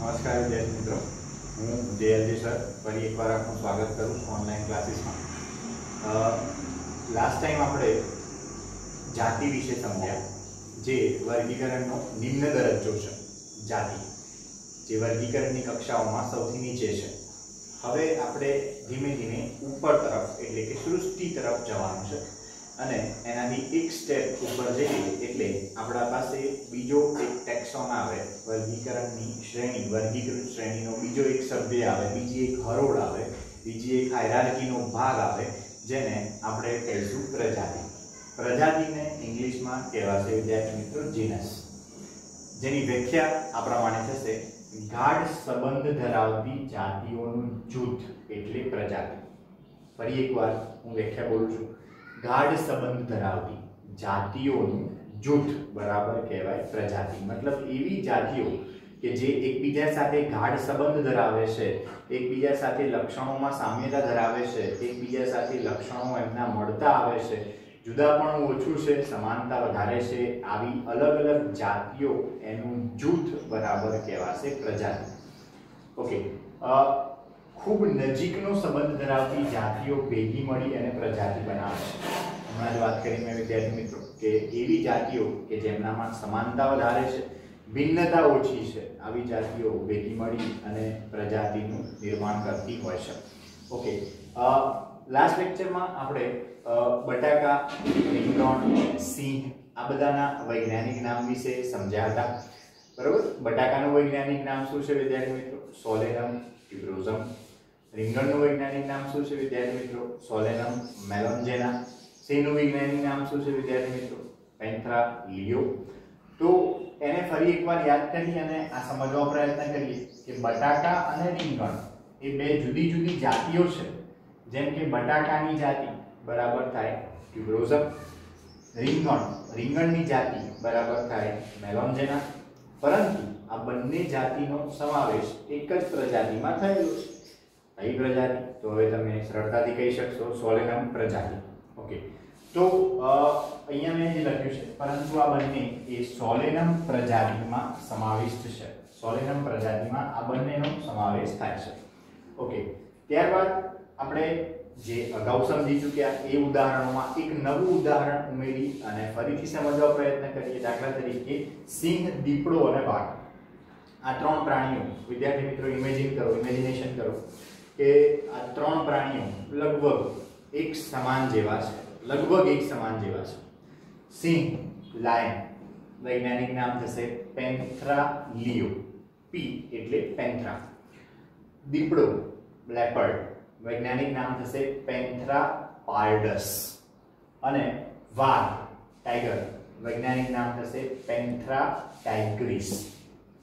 નમસ્કાર વિદ્યાર્થી મિત્રો, હું જેએલજી સર ફરી એકવાર આપનું સ્વાગત કરું છું ઓનલાઈન ક્લાસીસમાં. લાસ્ટ ટાઈમ આપણે જાતિ વિશે સમજ્યા, જે વર્ગીકરણનો નિમ્ન દરજ્જો છે. જાતિ જે વર્ગીકરણની કક્ષાઓમાં સૌથી નીચે છે. હવે આપણે ધીમે ધીમે ઉપર તરફ એટલે કે સૃષ્ટિ તરફ જવાનું છે અને એનાથી એક સ્ટેપ ઉપર જઈએ એટલે આપણા પાસે બીજો એક ટેક્સોન આવે, વર્ગીકરણની શ્રેણી, વર્ગીકૃત શ્રેણીનો બીજો એક સભ્ય આવે, બીજી એક હરોળ આવે, બીજી એક હાયરાર્કીનો ભાગ આવે, જેને આપણે કહીશું પ્રજાતિ. પ્રજાતિને ઇંગ્લિશમાં કહેવાશે વિદ્યાર્થી મિત્રો જીનસ, જેની વ્યાખ્યા આ પ્રમાણે થશે: ગાઢ સંબંધ ધરાવતી જાતિઓનું જૂથ એટલે પ્રજાતિ. ફરી એકવાર હું વ્યાખ્યા બોલું છું. ગાઢ સંબંધ ધરાવતી જાતિઓનું જૂથ બરાબર કહેવાય પ્રજાતિ. મતલબ એવી જાતિઓ કે જે એકબીજા સાથે ગાઢ સંબંધ ધરાવે છે, એકબીજા સાથે લક્ષણોમાં સામ્યતા ધરાવે છે, એકબીજા સાથે લક્ષણો એમના મળતા આવે છે, જુદાપણું ઓછું છે, સમાનતા વધારે છે, આવી અલગ અલગ જાતિઓ એનું જૂથ બરાબર કહેવાશે પ્રજાતિ. ઓકે, ખૂબ નજીકનો સંબંધ ધરાવતી જાતિઓ ભેગી મળી અને પ્રજાતિ બનાવે છે. હમણાં જ વાત કરી મેં વિદ્યાર્થી મિત્રો કે એવી જાતિઓ કે જેમનામાં સમાનતા વધારે છે, ભિન્નતા ઓછી છે, આવી જાતિઓ ભેગી મળી અને પ્રજાતિનું નિર્માણ કરતી હોય છે. ઓકે, લાસ્ટ લેક્ચરમાં આપણે બટાકા, રીંગણ, સિંહ આ બધાના વૈજ્ઞાનિક નામ વિશે સમજ્યા હતા. બરોબર. બટાકાનું વૈજ્ઞાનિક નામ શું છે વિદ્યાર્થી મિત્રો? સોલેનમ ટ્યુબરોઝમ. રીંગણનું વૈજ્ઞાનિક નામ શું છે વિદ્યાર્થી મિત્રો? સોલેનમ મેલોન્જેના. સિંહનું વૈજ્ઞાનિક નામ શું છે વિદ્યાર્થી મિત્રો? પેન્થરા લિયો. તો એને ફરી એકવાર યાદ કરી અને આ સમજવાનો પ્રયત્ન કરીએ કે બટાકા અને રીંગણ એ બે જુદી જુદી જાતિઓ છે. જેમ કે બટાકાની જાતિ બરાબર થાય ટ્યુબરોઝમ, રીંગણની જાતિ બરાબર થાય મેલોન્જેના. પરંતુ આ બંને જાતિનો સમાવેશ એક જ પ્રજાતિમાં થયેલો છે. કઈ પ્રજાતિ? તો હવે તમે સરળતાથી કહી શકશો સોલેનમ પ્રજાતિ. ઓકે, તો અહીંયા મેં જે લખ્યું છે, પરંતુ આ બંને એ સોલેનમ પ્રજાતિમાં સમાવિષ્ટ છે. સોલેનમ પ્રજાતિમાં આ બંનેનો સમાવેશ થાય છે. ઓકે, ત્યારબાદ આપણે જે અગાઉ સમજી ચૂક્યા એ ઉદાહરણોમાં એક નવું ઉદાહરણ ઉમેરી અને ફરીથી સમજવા પ્રયત્ન કરીએ. દાખલા તરીકે સિંહ, દીપડો અને વાઘ. આ ત્રણ પ્રાણીઓ વિદ્યાર્થી મિત્રો ઇમેજિનેશન કરો કે આ ત્રણ પ્રાણીઓ લગભગ એક સમાન જેવા છે. સિંહ, લાયન, વૈજ્ઞાનિક નામ થશે પેન્થરા લિયો, પી એટલે પેન્થરા. દીપડો, લેપર્ડ, વૈજ્ઞાનિક નામ થશે પેન્થરા પાર્ડસ. અને વાઘ, ટાઈગર, વૈજ્ઞાનિક નામ થશે પેન્થરા ટાઇગ્રીસ.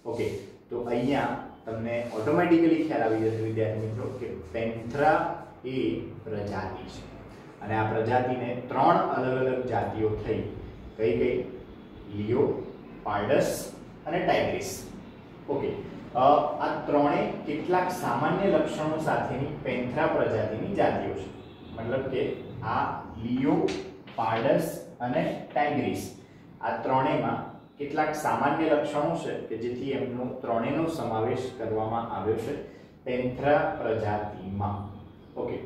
ઓકે, તો અહીંયા તમને ઓટોમેટિકલી ખ્યાલ આવી જશે વિદ્યાર્થી મિત્રો કે પેન્થરા એ પ્રજાતિ છે અને આ પ્રજાતિને ત્રણ અલગ અલગ જાતિઓ થઈ. કઈ? લિયો, પાર્ડસ અને ટાઇગ્રીસ. ઓકે, આ ત્રણે કેટલાક સામાન્ય લક્ષણો સાથેની પેન્થરા પ્રજાતિની જાતિઓ છે. મતલબ કે આ લિયો, પાર્ડસ અને ટાઇગ્રીસ આ ત્રણેયમાં કેટલાક સામાન્ય લક્ષણો છે કે જેથી એમનો ત્રણેયનો સમાવેશ કરવામાં આવ્યો છે પેન્થરા પ્રજાતિમાં. ઓકે,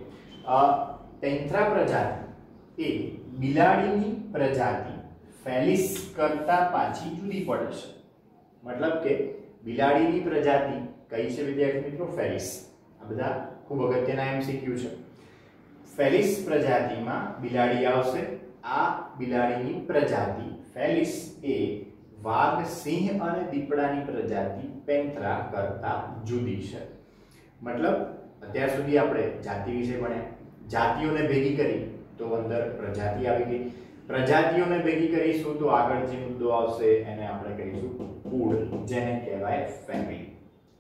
પેન્થરા પ્રજાતિ એ બિલાડીની પ્રજાતિ ફેલિસ કરતા પાછી જુદી પડે છે. મતલબ કે બિલાડીની પ્રજાતિ કઈ છે વિદ્યાર્થી મિત્રો? ફેલિસ. આ બધા ખૂબ અગત્યના એમસીક્યુ છે. ફેલિસ પ્રજાતિમાં બિલાડી આવશે. આ બિલાડીની પ્રજાતિ ફેલિસ એ વાઘ, સિંહ અને દીપડાની પ્રજાતિ પેન્થરા કરતા જુદી છે. મતલબ અત્યાર સુધી આપણે જાતિ વિશે ભણ્યા. જાતિઓને ભેગી કરી તો અંદર પ્રજાતિ આવી ગઈ. પ્રજાતિઓને ભેગી કરીશું તો આગળ જે મુદ્દો આવશે એને આપણે કહીશું કુળ, જેને કહેવાય ફેમિલી.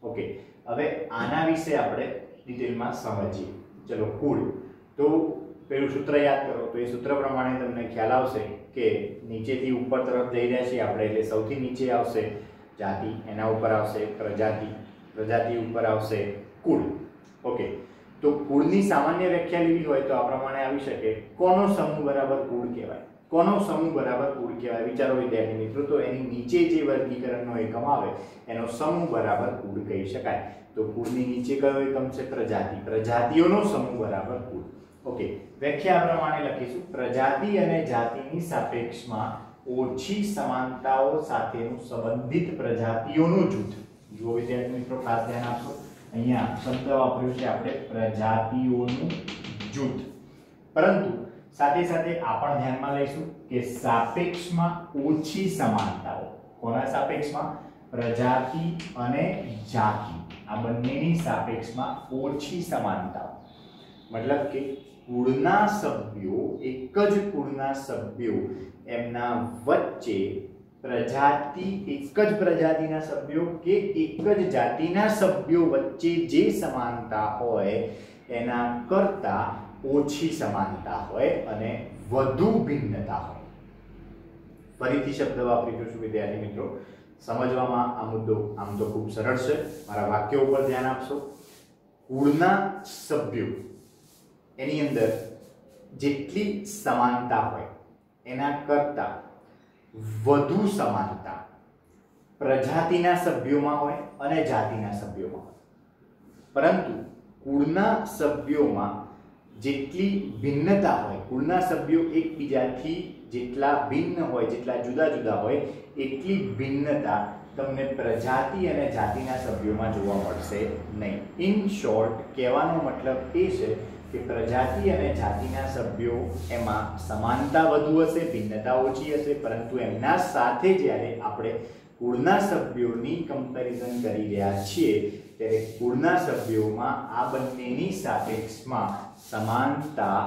ઓકે, હવે આના વિશે આપણે ડિટેલમાં સમજીએ. ચલો, કુળ. તો પેલું સૂત્ર યાદ કરો. તો એ સૂત્ર પ્રમાણે તમને ખ્યાલ આવશે કે નીચેથી ઉપર તરફ જઈ રહ્યા છીએ આપણે, એટલે સૌથી નીચે આવશે જાતિ, એના ઉપર આવશે પ્રજાતિ, પ્રજાતિ ઉપર આવશે કુળ. ઓકે, તો કુળની સામાન્ય વ્યાખ્યા લેવી હોય તો આ પ્રમાણે આવી શકે. કોનો સમૂહ બરાબર કુળ કહેવાય? કોનો સમૂહ બરાબર કુળ કહેવાય? વિચારો વિદ્યાર્થી મિત્રો, તો એની નીચે જે વર્ગીકરણનો એકમ આવે એનો સમૂહ બરાબર કુળ કહી શકાય. તો કુળની નીચે કયો એકમ છે? પ્રજાતિ. પ્રજાતિઓનો સમૂહ બરાબર કુળ. ઓકે, વ્યાખ્યા આ પ્રમાણે લખીશું: પ્રજાતિ અને જાતિની સાપેક્ષમાં ઓછી સમાનતાઓ સાથેનું સંબંધિત પ્રજાતિઓનું જૂથ. જો વિદ્યાર્થી મિત્રો ખાસ ધ્યાન આપશો, અહીંયા શબ્દ વાપર્યો છે આપણે પ્રજાતિઓનું જૂથ. પરંતુ સાથે સાથે આ પણ ધ્યાનમાં લઈશું કે સાપેક્ષમાં ઓછી સમાનતાઓ. કોના સાપેક્ષમાં? પ્રજાતિ અને જાતિ. આ બંનેની સાપેક્ષમાં ઓછી સમાનતાઓ. મતલબ કે કુળના સભ્યો, એક જ કુળના સભ્યો, એમના વચ્ચે પ્રજાતિ, એક જ પ્રજાતિના સભ્યો કે એક જ જાતિના સભ્યો વચ્ચે જે સમાનતા હોય એના કરતા ઓછી સમાનતા હોય અને વધુ ભિન્નતા હોય. ફરીથી શબ્દ વાપરી છું વિદ્યાર્થી મિત્રો, સમજવામાં આ મુદ્દો આમ તો ખૂબ સરળ છે. મારા વાક્યો ઉપર ધ્યાન આપશો. કુળના સભ્યો એની અંદર જેટલી સમાનતા હોય એના કરતા વધુ સમાનતા પ્રજાતિના સભ્યોમાં હોય અને જાતિના સભ્યોમાં હોય. પરંતુ કુળના સભ્યોમાં જેટલી ભિન્નતા હોય, કુળના સભ્યો એકબીજાથી જેટલા ભિન્ન હોય, જેટલા જુદા જુદા હોય, એટલી ભિન્નતા તમને પ્રજાતિ અને જાતિના સભ્યોમાં જોવા મળશે નહીં. ઇન શોર્ટ, કહેવાનો મતલબ એ છે કે પ્રજાતિ અને જાતિના સભ્યો એમાં સમાનતા વધુ હશે, ભિન્નતા ઓછી હશે. પરંતુ એમના સાથે જ્યારે આપણે કુળના સભ્યોની કમ્પેરિઝન કરી રહ્યા છીએ ત્યારે કુળના સભ્યોમાં આ બંનેની સાપેક્ષમાં સમાનતા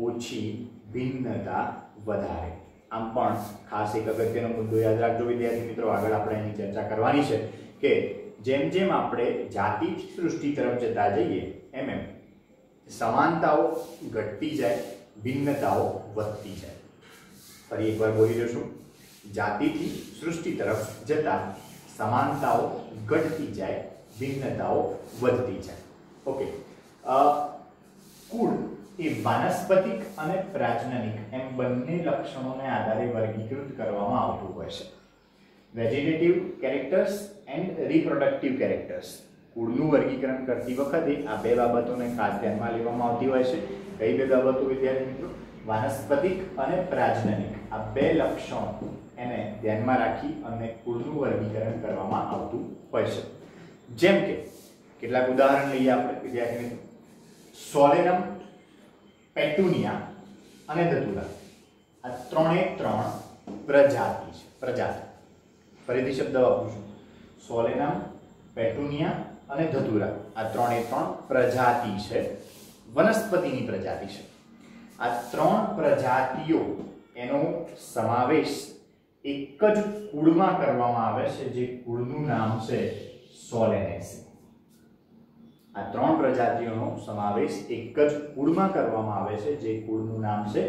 ઓછી, ભિન્નતા વધારે. આમ પણ ખાસ એક અગત્યનો મુદ્દો યાદ રાખજો વિદ્યાર્થી મિત્રો, આગળ આપણે એની ચર્ચા કરવાની છે કે જેમ જેમ આપણે જાતિ સૃષ્ટિ તરફ જતા જઈએ એમ એમ સમાનતાઓ ઘટતી જાય, ભિન્નતાઓ વધતી જાય. ફરી એકવાર બોલી દઉં છું: જાતિથી સૃષ્ટિ તરફ જતા સમાનતાઓ ઘટતી જાય, ભિન્નતાઓ વધતી જાય. ઓકે, કુળ એ વાનસ્પતિક અને પ્રાજનનિક એમ બંને લક્ષણોને આધારે વર્ગીકૃત કરવામાં આવતું હોય છે. Vegetative characters and reproductive characters. કુળનું વર્ગીકરણ કરતી વખતે આ બે બાબતોને ખાસ ધ્યાનમાં લેવામાં આવતી હોય છે. કઈ બે બાબતો વિદ્યાર્થી મિત્રો? વાનસ્પતિક અને પ્રાજનનિક. આ બે લક્ષણો એને ધ્યાનમાં રાખી અને કુળનું વર્ગીકરણ કરવામાં આવતું હોય છે. જેમ કે કેટલાક ઉદાહરણ લઈએ આપણે વિદ્યાર્થી મિત્રો. સોલેનમ, પેટુનિયા અને ધતુરા આ ત્રણે ત્રણ પ્રજાતિ છે. પ્રજાતિ. ફરીથી શબ્દ વાપરું છું: સોલેનમ, પેટુનિયા અને ધતુરા આ ત્રણે ત્રણ પ્રજાતિ છે, વનસ્પતિની પ્રજાતિ છે. આ ત્રણ પ્રજાતિઓ એનો સમાવેશ એક જ કુળમાં કરવામાં આવે છે, જે કુળનું નામ છે સોલેનેસી. આ ત્રણ પ્રજાતિઓનો સમાવેશ એક જ કુળમાં કરવામાં આવે છે, જે કુળનું નામ છે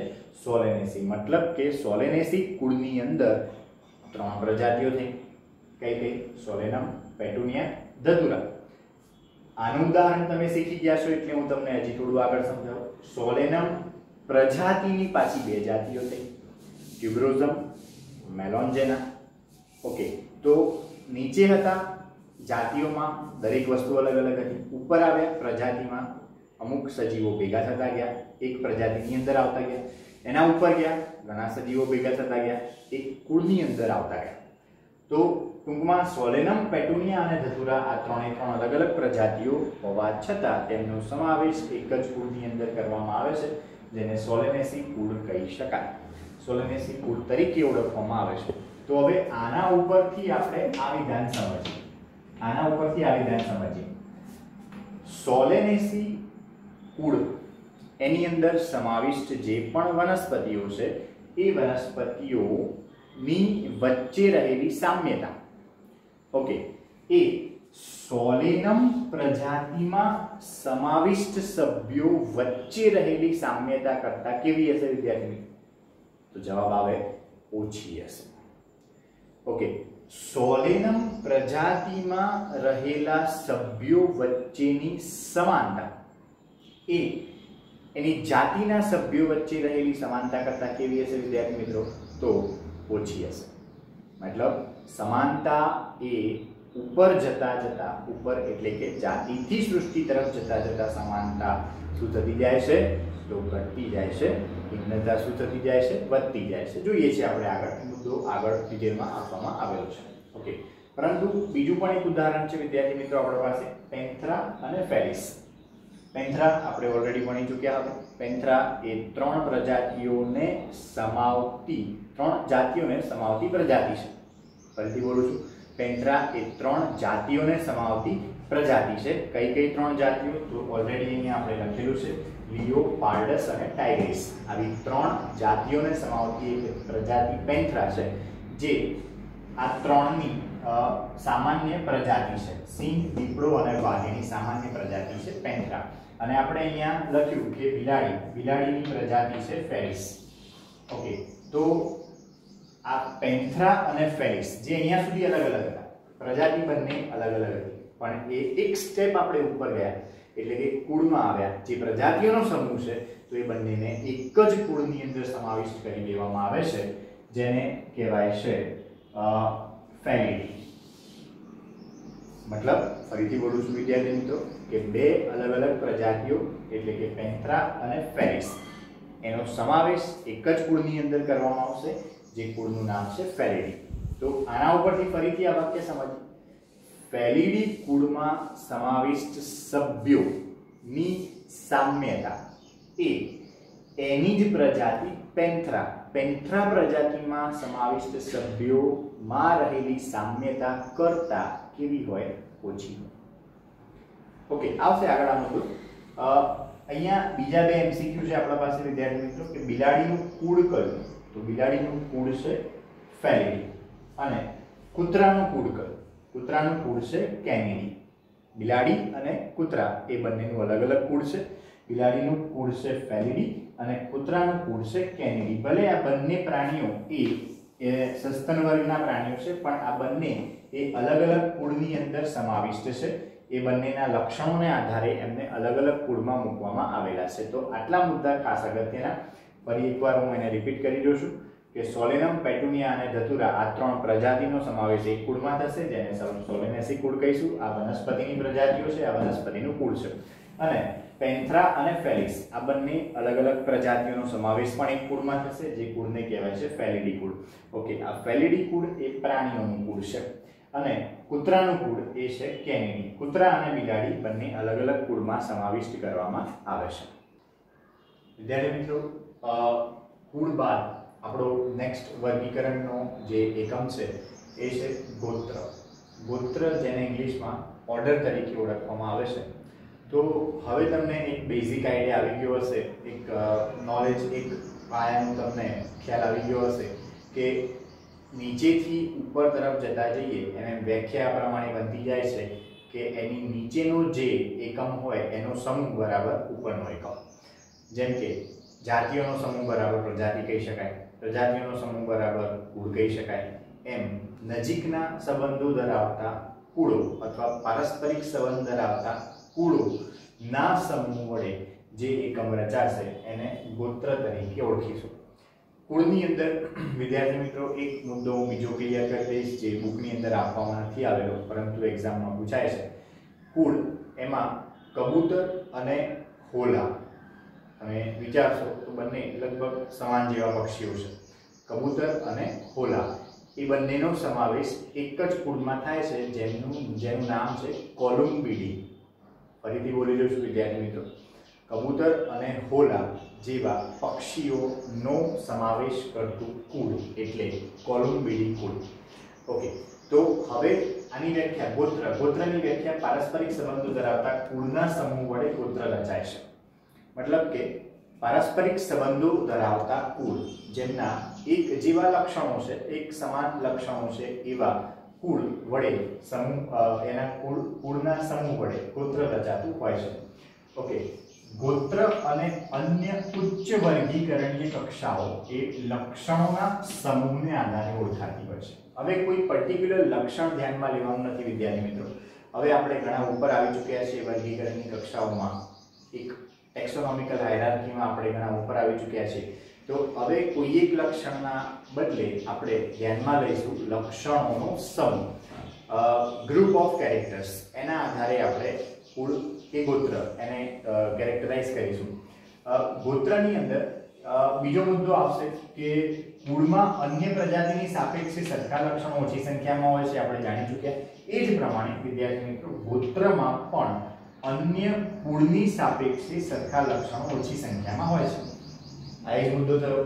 સોલેનેસી. મતલબ કે સોલેનેસી કુળની અંદર ત્રણ પ્રજાતિઓ થઈ. કઈ કઈ? સોલેનમ, પેટુનિયા, ધતુરા. આનું ઉદાહરણ તમે શીખી ગયા છો એટલે હું તમને હજી થોડું આગળ સમજાવું. સોલેનમ પ્રજાતિની પાછી બે જાતિઓ થઈ: ટ્યુબરોઝમ, મેલોન્જેના. ઓકે, તો નીચે હતા જાતિઓમાં દરેક વસ્તુ અલગ અલગ હતી. ઉપર આવ્યા પ્રજાતિમાં અમુક સજીવો ભેગા થતા ગયા, એક પ્રજાતિની અંદર આવતા ગયા. એના ઉપર ગયા, ઘણા સજીવો ભેગા થતા ગયા, એક કુળની અંદર આવતા ગયા. તો ટૂંકમાં સોલેનમ, પેટુનિયા અને ધતુરા આ ત્રણે ત્રણ અલગ અલગ પ્રજાતિઓ હોવા છતાં તેમનો સમાવેશ એક જ કુળની અંદર કરવામાં આવે છે, જેને સોલેનેસી કુળ કહી શકાય. સોલેનેસી કુળ તરીકે ઓળખવામાં આવે છે. તો હવે આના ઉપરથી આપણે આ વિધાન સમજીએ. સોલેનેસી કુળ એની અંદર સમાવિષ્ટ જે પણ વનસ્પતિઓ છે એ વનસ્પતિઓની વચ્ચે રહેલી સામ્યતા, ઓકે, એ સોલેનમ પ્રજાતિમાં સમાવિષ્ટ સભ્યો વચ્ચે રહેલી સામ્યતા કરતા કેવી હશે વિદ્યાર્થી મિત્રો? તો જવાબ આવે ઓછી હશે. ઓકે, સોલેનમ પ્રજાતિમાં રહેલા સભ્યો વચ્ચેની સમાનતા એ એની જાતિના સભ્યો વચ્ચે રહેલી સમાનતા કરતાં કેવી હશે વિદ્યાર્થી મિત્રો? તો ઓછી હશે. મતલબ સમાનતા એ ઉપર જતા જતા, ઉપર એટલે કે જાતિથી સૃષ્ટિ તરફ જતા જતા સમાનતા શું થતી જાય છે? તો ઘટતી જાય છે. ભિન્નતા શું થતી જાય છે? વધતી જાય છે. જોઈએ છીએ આપણે આગળ, મુદ્દો આગળ ડિટેલમાં આપવામાં આવેલો છે. ઓકે, પરંતુ બીજું પણ એક ઉદાહરણ છે વિદ્યાર્થી મિત્રો આપણા પાસે, પેન્થરા અને ફેલિસ. પેન્થરા આપણે ઓલરેડી ભણી ચૂક્યા હતા. પેન્થરા એ ત્રણ જાતિઓને સમાવતી પ્રજાતિ છે. ફરીથી બોલું છું, પેન્થરા એ ત્રણ જાતિઓને સમાવતી પ્રજાતિ છે. કઈ કઈ ત્રણ જાતિઓ? તો ઓલરેડી અહીંયા આપણે લખેલું છે, લિયોપાર્ડસ અને ટાઇગ્રીસ. આવી ત્રણ જાતિઓને સમાવતી એક પ્રજાતિ પેન્થરા છે, જે આ ત્રણની સામાન્ય પ્રજાતિ છે. સિંહ, દીપડો અને વાઘ એની સામાન્ય પ્રજાતિ છે પેન્થરા. અને આપણે અહીંયા લખ્યું કે બિલાડીની પ્રજાતિ છે ફેલિસ. ઓકે, તો આ પેન્થરા અને ફેલિસ જે અહીંયા સુધી અલગ અલગ હતા, પ્રજાતિ બંને અલગ અલગ હતી, પણ એ એક સ્ટેપ આપણે ઉપર ગયા એટલે કે કુળમાં આવ્યા. જે પ્રજાતિઓનો સમૂહ છે તો એ બંનેને એક જ કુળની અંદર સમાવિષ્ટ કરી દેવામાં આવે છે, જેને કહેવાય છે ફેલિડી. મતલબ ફરીથી બોલું છું વિદ્યાર્થી મિત્રો કે બે અલગ અલગ પ્રજાતિઓ એટલે કે પેન્થરા અને ફેલિસ એનો સમાવેશ એક જ કુળની અંદર કરવામાં આવશે, જે કુળનું નામ છે ફેલિડી. તો આના ઉપરથી ફરીથી આ વાક્ય સમજીએ. ફેલિડી કુળમાં સમાવિષ્ટ સભ્યોની સામ્યતા એ એની જ પ્રજાતિ પેન્થરા પ્રજાતિમાં સમાવિષ્ટ સભ્યોમાં રહેલી સામ્યતા કરતા કેવી હોય? ઓછી. ઓકે, આવશે આગળ આ મુદ્દો. અહીંયા બીજા બે એમસીક્યુ છે આપણા પાસે વિદ્યાર્થી મિત્રો કે બિલાડીનું કુળ કયું? તો બિલાડીનું કુળ છે ફેલિડી. અને કૂતરાનું કુળ કયું? કૂતરાનું કુળ છે કેનિડી. બિલાડી અને કૂતરા એ બંનેનું અલગ અલગ કુળ છે. બિલાડીનું કુળ છે ફેલિડી અને કૂતરાનું કુળ છે કેનિડી. ભલે આ બંને પ્રાણીઓ એ સસ્તન વર્ગના પ્રાણીઓ છે, પણ આ બંને એ અલગ અલગ કુળની અંદર સમાવિષ્ટ છે. એ બંનેના લક્ષણોને આધારે એમને અલગ અલગ કુળમાં મૂકવામાં આવેલા છે. તો આટલા મુદ્દા ખાસ અગત્યના. ફરી એકવાર હું એને રિપીટ કરી દઉં છું કે સોલેનમ, પેટુનિયા અને ધતુરા આ ત્રણ પ્રજાતિનો સમાવેશ એક કુળમાં થશે, જેને સોલેનેસી કુળ કહીશું. આ વનસ્પતિની પ્રજાતિઓ છે, આ વનસ્પતિનું કુળ છે. અને પેન્થરા અને ફેલિસ આ બંને અલગ અલગ પ્રજાતિઓનો સમાવેશ પણ એક કુળમાં થશે, જે કુળને કહેવાય છે ફેલિડી કુળ. ઓકે, આ ફેલિડી કુળ એ પ્રાણીઓનું કુળ છે અને કૂતરાનું કુળ એ છે કેનિડી. કૂતરા અને બિલાડી બંને અલગ અલગ કુળમાં સમાવિષ્ટ કરવામાં આવે છે. વિદ્યાર્થી મિત્રો, કુળ બાદ આપણો નેક્સ્ટ વર્ગીકરણનો જે એકમ છે એ છે ગોત્ર. ગોત્ર જેને ઇંગ્લિશમાં ઓર્ડર તરીકે ઓળખવામાં આવે છે. તો હવે તમને એક બેઝિક આઈડિયા આવી ગયો હશે, એક નોલેજ, એક પાયાનો તમને ખ્યાલ આવી ગયો હશે કે નીચેથી ઉપર તરફ જતા જઈએ એમ વ્યાખ્યા પ્રમાણે બનતી જાય છે કે એની નીચેનો જે એકમ હોય એનો સમૂહ બરાબર ઉપરનો એકમ. જેમ કે જાતિઓનો સમૂહ બરાબર પ્રજાતિ કહી શકાય, પ્રજાતિઓનો સમૂહ બરાબર કુળ કહી શકાય. એમ નજીકના સંબંધો ધરાવતા કુળો અથવા પારસ્પરિક સંબંધ ધરાવતા કુળોના સમૂહ વડે જે એકમ રચાશે એને ગોત્ર તરીકે ઓળખીશું. કુળની અંદર વિદ્યાર્થી મિત્રો એક મુદ્દો હું બીજો ક્લિયર કરી દઈશ, જે બુકની અંદર આપવામાં નથી આવેલો પરંતુ એક્ઝામમાં પૂછાય છે. કુળ એમાં કબૂતર અને હોલા, તમે વિચારશો તો બંને લગભગ સમાન જેવા પક્ષીઓ છે. કબૂતર અને હોલા એ બંનેનો સમાવેશ એક જ કુળમાં થાય છે, જેનું નામ છે કોલુમ્બિડી. ફરીથી બોલી દઉં છું વિદ્યાર્થી મિત્રો, કબૂતર અને હોલા જેવા પક્ષીઓનો સમાવેશ કરતું કુળ એટલે કોલુમ્બિડી કુળ. ઓકે, તો હવે આની વ્યાખ્યા ગોત્રની વ્યાખ્યા પારસ્પરિક સંબંધો ધરાવતા કુળના સમૂહ વડે ગોત્ર રચાય છે. મતલબ કે પારસ્પરિક સંબંધો ધરાવતા કુળ જેમના એક જેવા લક્ષણો છે, એક સમાન લક્ષણો છે, એવા કુળ વડે એના કુળના સમૂહ વડે ગોત્ર રચાતું હોય છે. ઓકે, ગોત્ર અને અન્ય ઉચ્ચ વર્ગીકરણીય કક્ષાઓ એ લક્ષણોના સમૂહને આધારે ઓળખાતી હોય છે. હવે કોઈ પર્ટિક્યુલર લક્ષણ ધ્યાનમાં લેવાનું નથી વિદ્યાર્થી મિત્રો. હવે આપણે ઘણા ઉપર આવી ચૂક્યા છીએ વર્ગીકરણની કક્ષાઓમાં. એક ટેક્સોનોમિકલ હાયરાર્કીમાં આપણે ઘણા ઉપર આવી ચૂક્યા છીએ. તો હવે કોઈ એક લક્ષણના બદલે આપણે ધ્યાનમાં લઈશું લક્ષણોનો સમૂહ, ગ્રુપ ઓફ કેરેક્ટર્સ. એના આધારે આપણે કુળ કે ગોત્ર એને કેરેક્ટરાઇઝ કરીશું. ગોત્રની અંદર બીજો મુદ્દો આવશે કે કુળમાં અન્ય પ્રજાતિની સાપેક્ષે સરખા લક્ષણો ઓછી સંખ્યામાં હોય છે, આપણે જાણી ચૂક્યા. એ જ પ્રમાણે વિદ્યાર્થી મિત્રો ગોત્રમાં પણ અન્ય કુળની સાપેક્ષે સરખા લક્ષણો ઓછી સંખ્યામાં હોય છે. આ એક મુદ્દો થયો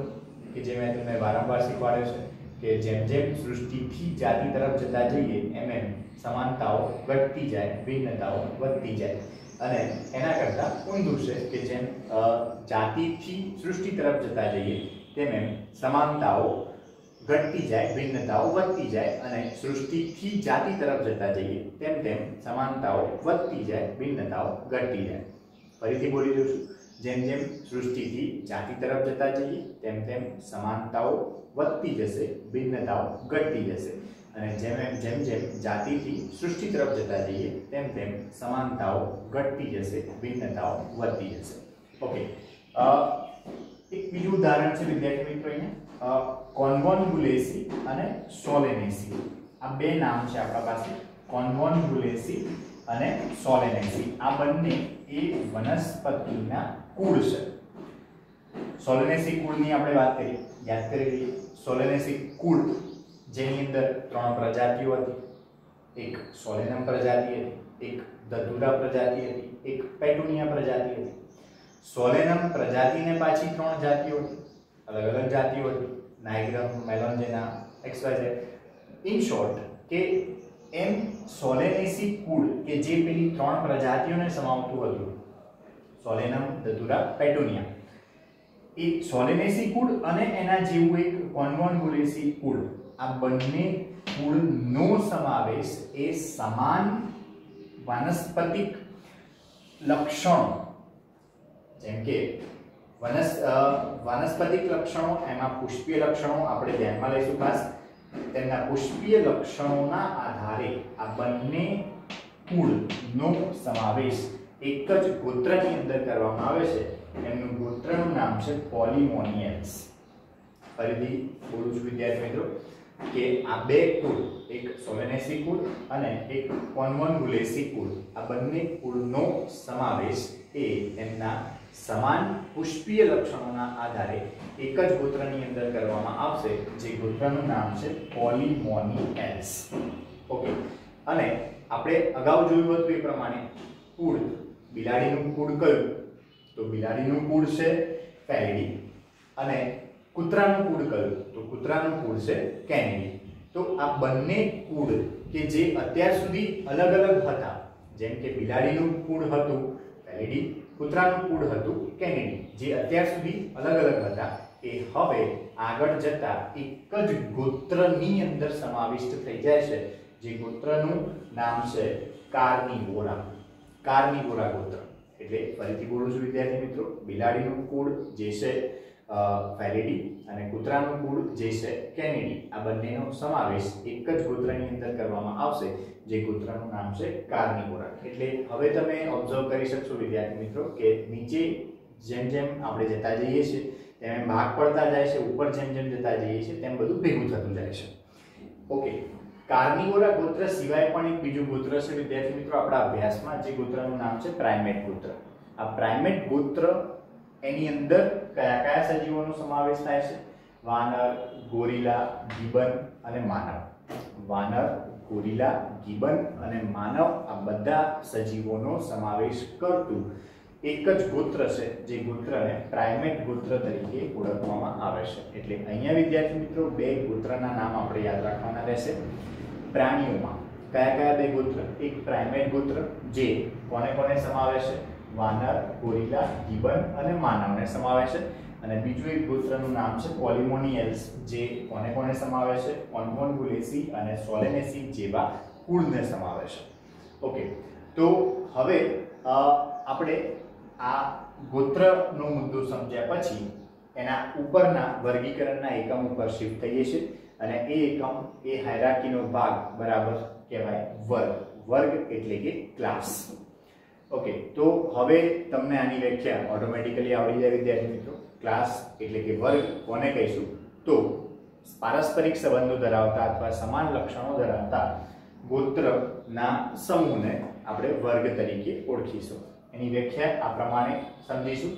કે જે મેં તમને વારંવાર શીખવાડ્યો છે કે જેમ જેમ સૃષ્ટિથી જાતિ તરફ જતા જઈએ એમ એમ સમાનતાઓ ઘટતી જાય, ભિન્નતાઓ વધતી જાય. અને એના કરતા ઊંધું છે કે જેમ જાતિથી સૃષ્ટિ તરફ જતા જઈએ તેમ એમ સમાનતાઓ ઘટતી જાય, ભિન્નતાઓ વધતી જાય. અને સૃષ્ટિથી જાતિ તરફ જતા જઈએ તેમ તેમ સમાનતાઓ વધતી જાય, ભિન્નતાઓ ઘટતી જાય. ફરીથી બોલી દઉં છું. જેમ જેમ સૃષ્ટિથી જાતિ તરફ જતા જઈએ તેમ તેમ સમાનતાઓ વધતી જશે, ભિન્નતાઓ ઘટતી જશે. અને જેમ જેમ જાતિથી સૃષ્ટિ તરફ જતા જઈએ તેમ તેમ સમાનતાઓ ઘટતી જશે, ભિન્નતાઓ વધતી જશે. ઓકે, એક બીજું ઉદાહરણ છે વિદ્યાર્થી મિત્રો અહીંયા કોન્વોલ્યુલેસી અને સોલેનેસી. આ બે નામ છે આપણા પાસે, કોન્વોલ્યુલેસી અને સોલેનેસી. આ બંને એ વનસ્પતિના કુળ છે. સોલેનેસી કુળની આપણે વાત કરી, યાદ કરી લઈએ. સોલેનેસી કુળ જેની અંદર 3 પ્રજાતિઓ હતી. એક સોલેનમ પ્રજાતિ હતી, એક ધતુરા પ્રજાતિ હતી, એક પેટુનિયા પ્રજાતિ હતી. સોલેનમ પ્રજાતિને પાછી 3 જાતિઓ હતી, અલગ અલગ જાતિઓ હતી, નાઇગ્રમ, મેલોન્જેના, XYZ. ઇન શોર્ટ કે એમ સોલેનેસી કુળ કે જે પેલી 3 પ્રજાતિઓને સમાવતું હતું, સોલેનમ, ધતુરા, પેટુનિયા, એ સોલેનેસી કુળ અને એના જેવું એક કોન્વોલ્યુલેસી કુળ, આ બંને કુળનો સમાવેશ એ સમાન વાનસ્પતિક લક્ષણો, જેમ કે વાનસ્પતિક લક્ષણો, એમાં પુષ્પીય લક્ષણો આપણે ધ્યાનમાં લઈશું ખાસ. તેમના પુષ્પીય લક્ષણોના આધારે આ બંને કુળનો સમાવેશ એક જ ગોત્રની અંદર કરવામાં આવે છે. એમનું ગોત્રનું નામ છે પોલિમોનિયલ્સ. ફરીથી બોલું છું વિદ્યાર્થી મિત્રો કે આ બે કુળ, એક સોલેનેસી કુળ અને એક કોન્વોલ્યુલેસી કુળ, આ બંને કુળનો સમાવેશ એ એમના સમાન પુષ્પીય લક્ષણોના આધારે એક જ ગોત્રની અંદર કરવામાં આવશે, જે ગોત્રનું નામ છે પોલિમોનિયલ્સ. ઓકે, અને આપણે અગાઉ જોયું હતું એ પ્રમાણે કુળ, બિલાડીનું કુળ કયું? તો બિલાડીનું કુળ છે ફેલિડી. અને કૂતરાનું કુળ કયું? તો કૂતરાનું કુળ છે કેનિડી. તો આ બંને કુળ કે જે અત્યાર સુધી અલગ અલગ હતા, જેમ કે બિલાડીનું કુળ હતું ફેલિડી, કૂતરાનું કુળ હતું કેનિડી, જે અત્યાર સુધી અલગ અલગ હતા, એ હવે આગળ જતા એક જ ગોત્રની અંદર સમાવિષ્ટ થઈ જાય છે, જે ગોત્રનું નામ છે કાર્નિવોરા. કાર્નિવોરા ગોત્ર. એટલે ફરીથી બોલું છું વિદ્યાર્થી મિત્રો, બિલાડીનું કુળ જે છે ફેલિડી અને કૂતરાનું કુળ જે છે કેનિડી, આ બંનેનો સમાવેશ એક જ ગોત્રની અંદર કરવામાં આવશે, જે ગોત્રનું નામ છે કાર્નિવોરા. એટલે હવે તમે ઓબ્ઝર્વ કરી શકશો વિદ્યાર્થી મિત્રો કે નીચે જેમ જેમ આપણે જતા જઈએ છીએ તેમ ભાગ પડતા જાય છે, ઉપર જેમ જેમ જતા જઈએ છીએ તેમ બધું ભેગું થતું જાય છે. ઓકે, કાર્નિવોરા ગોત્ર સિવાય પણ એક બીજું ગોત્ર છે વિદ્યાર્થી મિત્રો આપણા અભ્યાસમાં, જે ગોત્રનું નામ છે પ્રાઇમેટ ગોત્ર. આ પ્રાઇમેટ ગોત્ર એની અંદર કયા કયા સજીવોનો સમાવેશ થાય છે? વાનર, ગોરિલા, ગિબન અને માનવ. વાનર, ગોરિલા, ગિબન અને માનવ, આ બધા સજીવોનો સમાવેશ કરતું એક જ ગોત્ર છે, જે ગોત્રને પ્રાઇમેટ ગોત્ર તરીકે ઓળખવામાં આવે છે. એટલે અહીંયા વિદ્યાર્થી મિત્રો બે ગોત્રના નામ આપણે યાદ રાખવાના રહેશે. પ્રાણીઓમાં કયા કયા બે ગોત્ર? એક પ્રાઇમેટ ગોત્ર જે કોને કોને સમાવે છે? વાનર, ગોરિલા, ગિબન અને માનવને સમાવે છે. અને બીજું એક ગોત્રનું નામ છે પોલિમોનિયલ્સ, જે કોને કોને સમાવે છે? કોન્વોલ્યુલેસી અને સોલેનેસી જેવા કુળને સમાવે છે. ઓકે, તો હવે આપણે આ ગોત્રનો મુદ્દો સમજ્યા પછી એના ઉપરના વર્ગીકરણના એકમ ઉપર શિફ્ટ થઈએ છીએ, અને એ એકમ એ હાયરાર્કીનો ભાગ બરાબર કહેવાય વર્ગ. વર્ગ એટલે કે ક્લાસ. ઓકે, તો હવે તમને આની વ્યાખ્યા ઓટોમેટિકલી આવડી જાય વિદ્યાર્થી મિત્રો. ક્લાસ એટલે કે વર્ગ કોને કહીશું? તો પારસ્પરિક સંબંધો ધરાવતા અથવા સમાન લક્ષણો ધરાવતા ગોત્રના સમૂહને આપણે વર્ગ તરીકે ઓળખીશું. એની વ્યાખ્યા આ પ્રમાણે સમજીશું.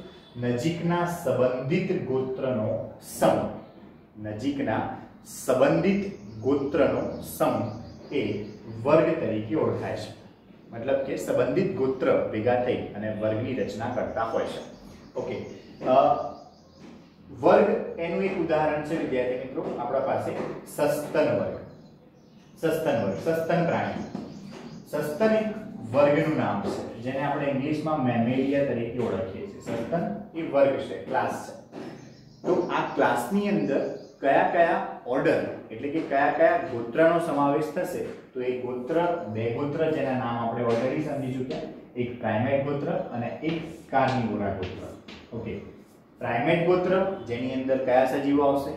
નજીકના સંબંધિત ગોત્રનો સમૂહ, નજીકના સંબંધિત ગોત્રનો સમૂહ એ વર્ગ તરીકે ઓળખાય છે. મતલબ કે સંબંધિત ગોત્ર ભેગા થઈ અને વર્ગની રચના કરતા હોય છે. ઓકે, વર્ગ એનું એક ઉદાહરણ છે વિદ્યાર્થી મિત્રો આપણા પાસે સસ્તન વર્ગ. સસ્તન વર્ગ, સસ્તન પ્રાણી. સસ્તન એક વર્ગનું નામ છે જેને આપણે ઇંગ્લિશમાં મેમેલિયા તરીકે ઓળખીએ છીએ. સસ્તન એ વર્ગ છે, ક્લાસ છે. તો આ ક્લાસની અંદર કયા કયા ઓર્ડર એટલે કે કયા કયા ગોત્રનો સમાવેશ થશે? તો એક ગોત્ર, બે ગોત્ર જેના નામ આપણે ઓલરેડી સમજી ચૂક્યા, એક પ્રાઇમેટ ગોત્ર અને એક કાર્નિવોરા ગોત્ર. ઓકે, પ્રાઇમેટ ગોત્ર જેની અંદર કયા સજીવો આવશે?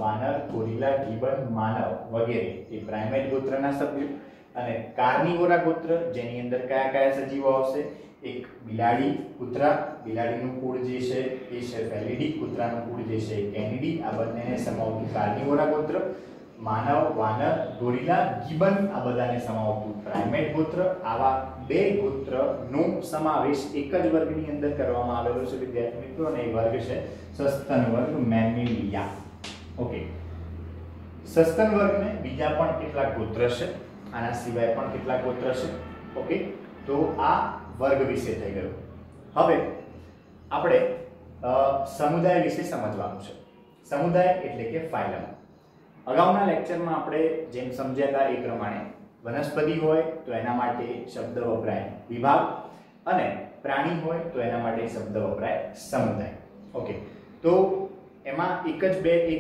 વાનર, ગોરિલા, ગિબન, માનવ વગેરે એ પ્રાઇમેટ ગોત્રના સભ્યો. અને કાર્નિવોરા ગોત્ર જેની અંદર કયા કયા સજીવો આવશે? એક બિલાડી, કૂતરા, બિલાડીનું કુળ જે છે એ છે ફેલિડી, કૂતરાનું કુળ જે છે એ કેનિડી. આ બંનેને સમાવતું કાર્નિવોરા ગોત્ર. માનવ, વાનર, ગોરિલા, ગિબન આ બધાને સમાવતું પ્રાઇમેટ ગોત્ર. આવા બે ગોત્રનો સમાવેશ એક જ વર્ગની અંદર કરવામાં આવેલો છે વિદ્યાર્થી મિત્રો, અને એ વર્ગ છે સસ્તન વર્ગ, મેમેલિયા. ઓકે, સસ્તન વર્ગને બીજા પણ કેટલાક ગોત્ર છે, આના સિવાય પણ કેટલાક ગોત્ર છે. ઓકે, તો આ વર્ગ વિશે થઈ ગયું. હવે આપણે સમુદાય વિશે સમજવાનું છે. સમુદાય એટલે કે ફાઇલમ. અગાઉના લેક્ચરમાં આપણે જેમ સમજ્યા હતા એ પ્રમાણે વનસ્પતિ હોય તો એના માટે શબ્દ વપરાય વિભાગ, અને પ્રાણી હોય તો એના માટે શબ્દ વપરાય સમુદાય. ઓકે, તો એમાં એક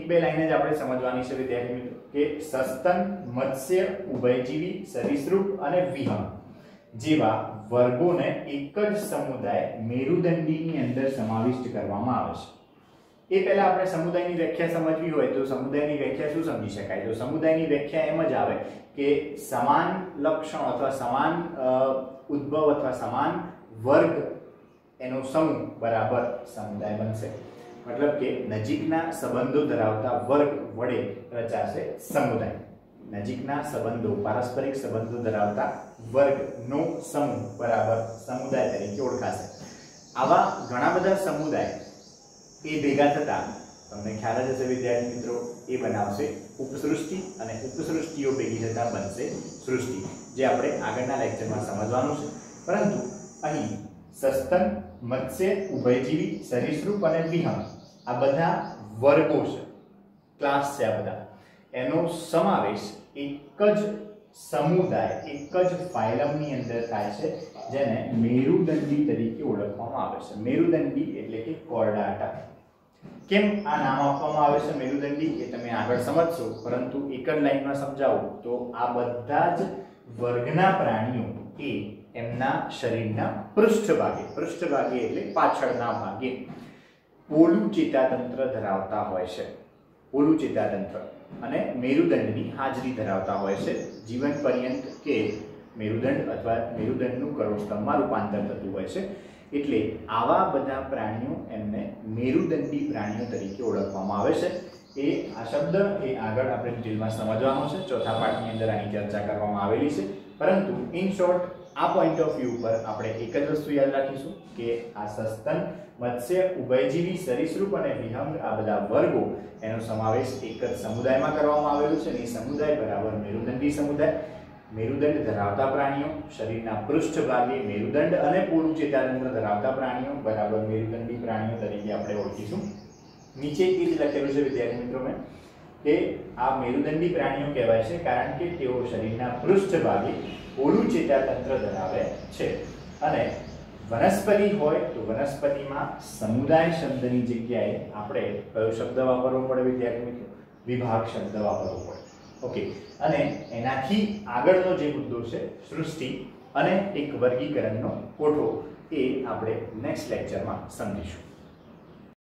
બે લાઈન જ આપણે સમજવાની છે વિદ્યાર્થી મિત્રો કે સસ્તન, મત્સ્ય, ઉભયજીવી, સરીસૃપ અને વિહંગ જેવા વર્ગોને એક જ સમુદાય મેરુદંડીની અંદર સમાવિષ્ટ કરવામાં આવે છે. એ પહેલા આપણે સમુદાયની વ્યાખ્યા સમજવી હોય તો સમુદાયની વ્યાખ્યા શું સમજી શકાય? તો સમુદાયની વ્યાખ્યા એમ જ આવે કે સમાન લક્ષણ અથવા સમાન ઉદ્ભવ અથવા સમાન વર્ગ એનો સમૂહ બરાબર સમુદાય બનશે. મતલબ કે નજીકના સંબંધો ધરાવતા વર્ગ વડે રચાશે સમુદાય. નજીકના સંબંધો, પારસ્પરિક સંબંધો ધરાવતા વર્ગનો સમૂહ બરાબર સમુદાય તરીકે ઓળખાશે. આવા ઘણા બધા સમુદાય એ ભેગા થતા તમને ખ્યાલ જ હશે વિદ્યાર્થી મિત્રો, એ બનાવશે ઉપસૃષ્ટિ, અને ઉપસૃષ્ટિઓ ભેગી થતા બનશે સૃષ્ટિ, જે આપણે આગળના લેક્ચરમાં સમજવાનું છે. પરંતુ અહીં સસ્તન, મત્સ્ય, ઉભયજીવી, સરીસૃપ અને વિહંગ આ બધા વર્ગો છે, ક્લાસ છે. આ બધા એનો સમાવેશ એક જ સમુદાય, એક જ ફાઇલમની અંદર થાય છે, જેને મેરુદંડી તરીકે ઓળખવામાં આવે છે. મેરુદંડી એટલે કે કોર્ડાટા. કેમ આ નામ આપવામાં આવે છે મેરુદંડી એ તમે આગળ સમજશો, પરંતુ એક જ લાઈનમાં સમજાવું તો આ બધા જ વર્ગના પ્રાણીઓ એ એમના શરીરના પૃષ્ઠભાગે એટલે પાછળના ભાગે પોલું ચેતાતંત્ર ધરાવતા હોય છે. પોલું ચેતાતંત્ર અને મેરુદંડની હાજરી ધરાવતા હોય છે. જીવન પર્યંત કે મેરુદંડ અથવા મેરુદંડનું કરોડસ્તંભમાં રૂપાંતર થતું હોય છે. એટલે આવા બધા પ્રાણીઓ એમને મેરુદંડી પ્રાણીઓ તરીકે ઓળખવામાં આવે છે. એ આ શબ્દ એ આગળ આપણે ડિટેલમાં સમજવાનો છે. ચોથા પાઠની અંદર આની ચર્ચા કરવામાં આવેલી છે. પરંતુ ઇન શોર્ટ આ પોઈન્ટ ઓફ વ્યૂ પર આપણે એક જ વસ્તુ યાદ રાખીશું કે આ સસ્તન, મત્સ્ય, ઉભયજીવી, સરીસૃપ અને વિહંગ આ બધા વર્ગો એનો સમાવેશ એક જ સમુદાયમાં કરવામાં આવેલો છે. અને એ સમુદાય બરાબર મેરુદંડી સમુદાય. મેરુદંડ ધરાવતા પ્રાણીઓ, શરીરના પૃષ્ઠભાગે મેરુદંડ અને પોલું ચેતાતંત્ર ધરાવતા પ્રાણીઓ બરાબર મેરુદંડી પ્રાણીઓ તરીકે આપણે ઓળખીશું. નીચે એ જ લખેલું છે વિદ્યાર્થી મિત્રો મેં કે આ મેરુદંડી પ્રાણીઓ કહેવાય છે કારણ કે તેઓ શરીરના પૃષ્ઠભાગે પોલું ચેતાતંત્ર ધરાવે છે. અને વનસ્પતિ હોય તો વનસ્પતિમાં સમુદાય શબ્દની જગ્યાએ આપણે કયો શબ્દ વાપરવો પડે વિદ્યાર્થી મિત્રો? વિભાગ શબ્દ વાપરવો પડે. ઓકે, અને એનાથી આગળનો જે મુદ્દો છે સૃષ્ટિ અને એક વર્ગીકરણનો કોઠો એ આપણે નેક્સ્ટ લેક્ચરમાં સમજીશું.